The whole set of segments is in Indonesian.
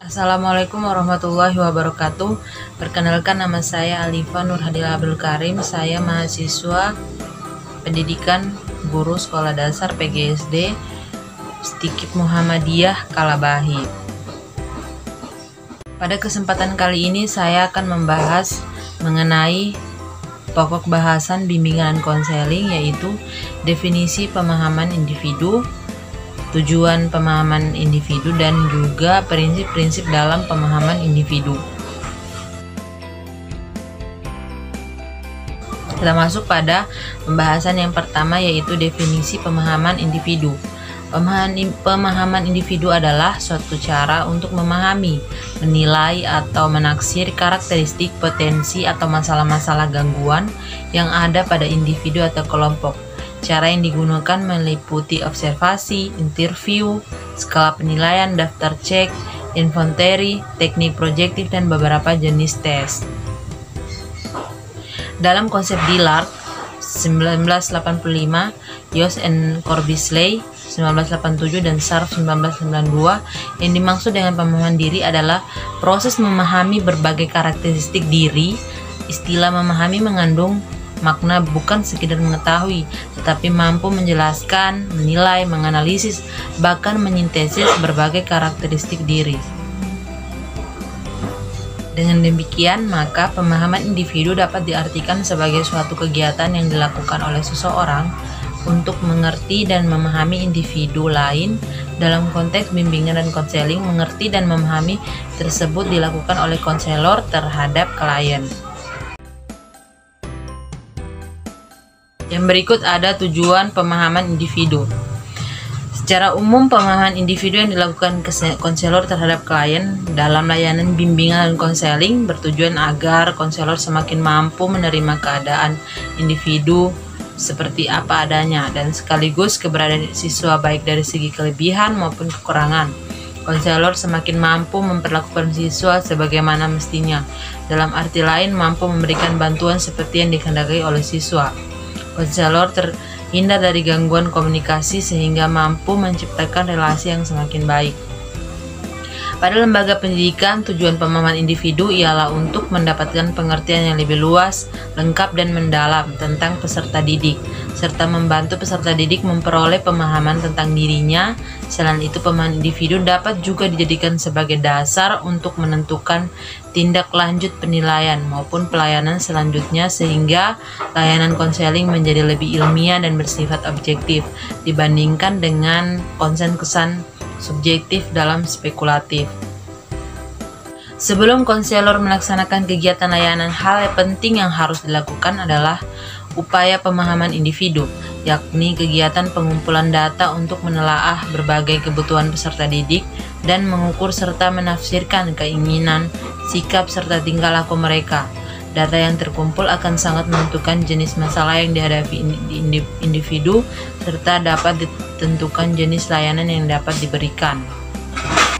Assalamualaikum warahmatullahi wabarakatuh. Perkenalkan, nama saya Alifa Nurhadila Abdul Karim. Saya mahasiswa pendidikan guru sekolah dasar PGSD Stikip Muhammadiyah Kalabahi. Pada kesempatan kali ini saya akan membahas mengenai pokok bahasan bimbingan konseling, yaitu definisi pemahaman individu, tujuan pemahaman individu, dan juga prinsip-prinsip dalam pemahaman individu. Kita masuk pada pembahasan yang pertama, yaitu definisi pemahaman individu. Pemahaman individu adalah suatu cara untuk memahami, menilai, atau menaksir karakteristik, potensi, atau masalah-masalah gangguan yang ada pada individu atau kelompok. Cara yang digunakan meliputi observasi, interview, skala penilaian, daftar cek, inventory, teknik projektif, dan beberapa jenis tes. Dalam konsep Dillard 1985, Yost and Corbisley 1987, dan Scharf 1992, yang dimaksud dengan pemahaman diri adalah proses memahami berbagai karakteristik diri. Istilah memahami mengandung makna bukan sekedar mengetahui, tetapi mampu menjelaskan, menilai, menganalisis, bahkan menyintesis berbagai karakteristik diri. Dengan demikian, maka pemahaman individu dapat diartikan sebagai suatu kegiatan yang dilakukan oleh seseorang untuk mengerti dan memahami individu lain. Dalam konteks bimbingan dan konseling, mengerti dan memahami tersebut dilakukan oleh konselor terhadap klien. Yang berikut ada tujuan pemahaman individu. Secara umum, pemahaman individu yang dilakukan konselor terhadap klien dalam layanan bimbingan dan konseling bertujuan agar konselor semakin mampu menerima keadaan individu seperti apa adanya, dan sekaligus keberadaan siswa baik dari segi kelebihan maupun kekurangan. Konselor semakin mampu memperlakukan siswa sebagaimana mestinya, dalam arti lain mampu memberikan bantuan seperti yang dikehendaki oleh siswa. Konselor terhindar dari gangguan komunikasi sehingga mampu menciptakan relasi yang semakin baik. Pada lembaga pendidikan, tujuan pemahaman individu ialah untuk mendapatkan pengertian yang lebih luas, lengkap, dan mendalam tentang peserta didik, serta membantu peserta didik memperoleh pemahaman tentang dirinya. Selain itu, pemahaman individu dapat juga dijadikan sebagai dasar untuk menentukan tindak lanjut penilaian maupun pelayanan selanjutnya, sehingga layanan konseling menjadi lebih ilmiah dan bersifat objektif dibandingkan dengan konsen-kesan subjektif dalam spekulatif. Sebelum konselor melaksanakan kegiatan layanan, hal yang penting yang harus dilakukan adalah upaya pemahaman individu, yakni kegiatan pengumpulan data untuk menelaah berbagai kebutuhan peserta didik dan mengukur serta menafsirkan keinginan, sikap, serta tingkah laku mereka. Data yang terkumpul akan sangat menentukan jenis masalah yang dihadapi individu, serta dapat ditentukan jenis layanan yang dapat diberikan.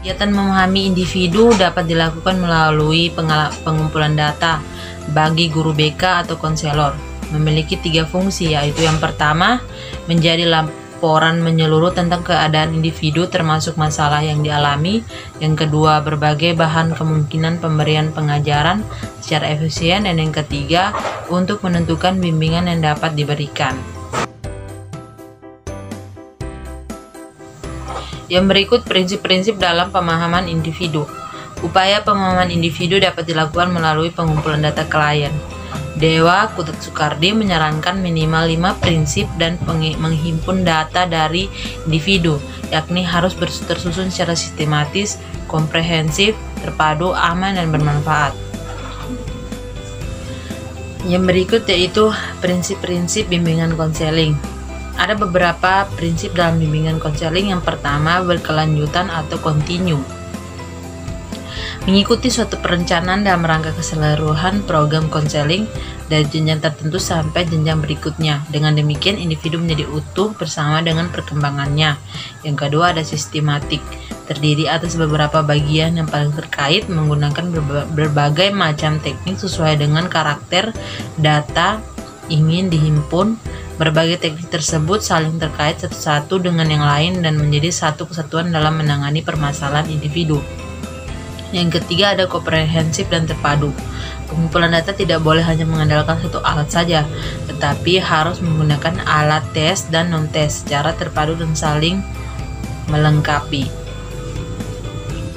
Kegiatan memahami individu dapat dilakukan melalui pengumpulan data bagi guru BK atau konselor. Memiliki 3 fungsi, yaitu yang pertama, menjadi laporan menyeluruh tentang keadaan individu termasuk masalah yang dialami. Yang kedua, berbagai bahan kemungkinan pemberian pengajaran secara efisien. Dan yang ketiga, untuk menentukan bimbingan yang dapat diberikan. Yang berikut prinsip-prinsip dalam pemahaman individu. Upaya pemahaman individu dapat dilakukan melalui pengumpulan data klien. Dewa Kutat Soekardi menyarankan minimal 5 prinsip dan menghimpun data dari individu, yakni harus tersusun secara sistematis, komprehensif, terpadu, aman, dan bermanfaat. Yang berikut yaitu prinsip-prinsip bimbingan konseling. Ada beberapa prinsip dalam bimbingan konseling. Yang pertama, berkelanjutan atau kontinu. Mengikuti suatu perencanaan dalam rangka keseluruhan program konseling dari jenjang tertentu sampai jenjang berikutnya. Dengan demikian, individu menjadi utuh bersama dengan perkembangannya. Yang kedua, ada sistematik, terdiri atas beberapa bagian yang paling terkait, menggunakan berbagai macam teknik sesuai dengan karakter data ingin dihimpun. Berbagai teknik tersebut saling terkait satu-satu dengan yang lain dan menjadi satu kesatuan dalam menangani permasalahan individu. Yang ketiga, ada komprehensif dan terpadu. Pengumpulan data tidak boleh hanya mengandalkan satu alat saja, tetapi harus menggunakan alat tes dan non-tes secara terpadu dan saling melengkapi.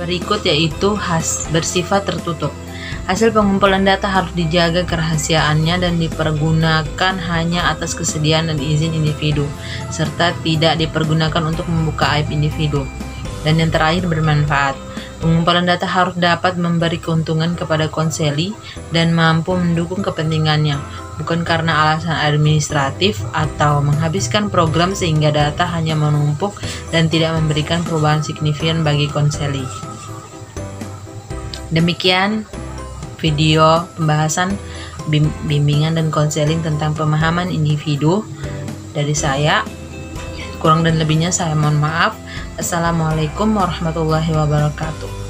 Berikut yaitu bersifat tertutup. Hasil pengumpulan data harus dijaga kerahasiaannya dan dipergunakan hanya atas kesediaan dan izin individu, serta tidak dipergunakan untuk membuka aib individu. Dan yang terakhir, bermanfaat. Pengumpulan data harus dapat memberi keuntungan kepada konseli dan mampu mendukung kepentingannya, bukan karena alasan administratif atau menghabiskan program sehingga data hanya menumpuk dan tidak memberikan perubahan signifikan bagi konseli. Demikian video pembahasan bimbingan dan konseling tentang pemahaman individu dari saya. Kurang dan lebihnya saya mohon maaf. Assalamualaikum warahmatullahi wabarakatuh.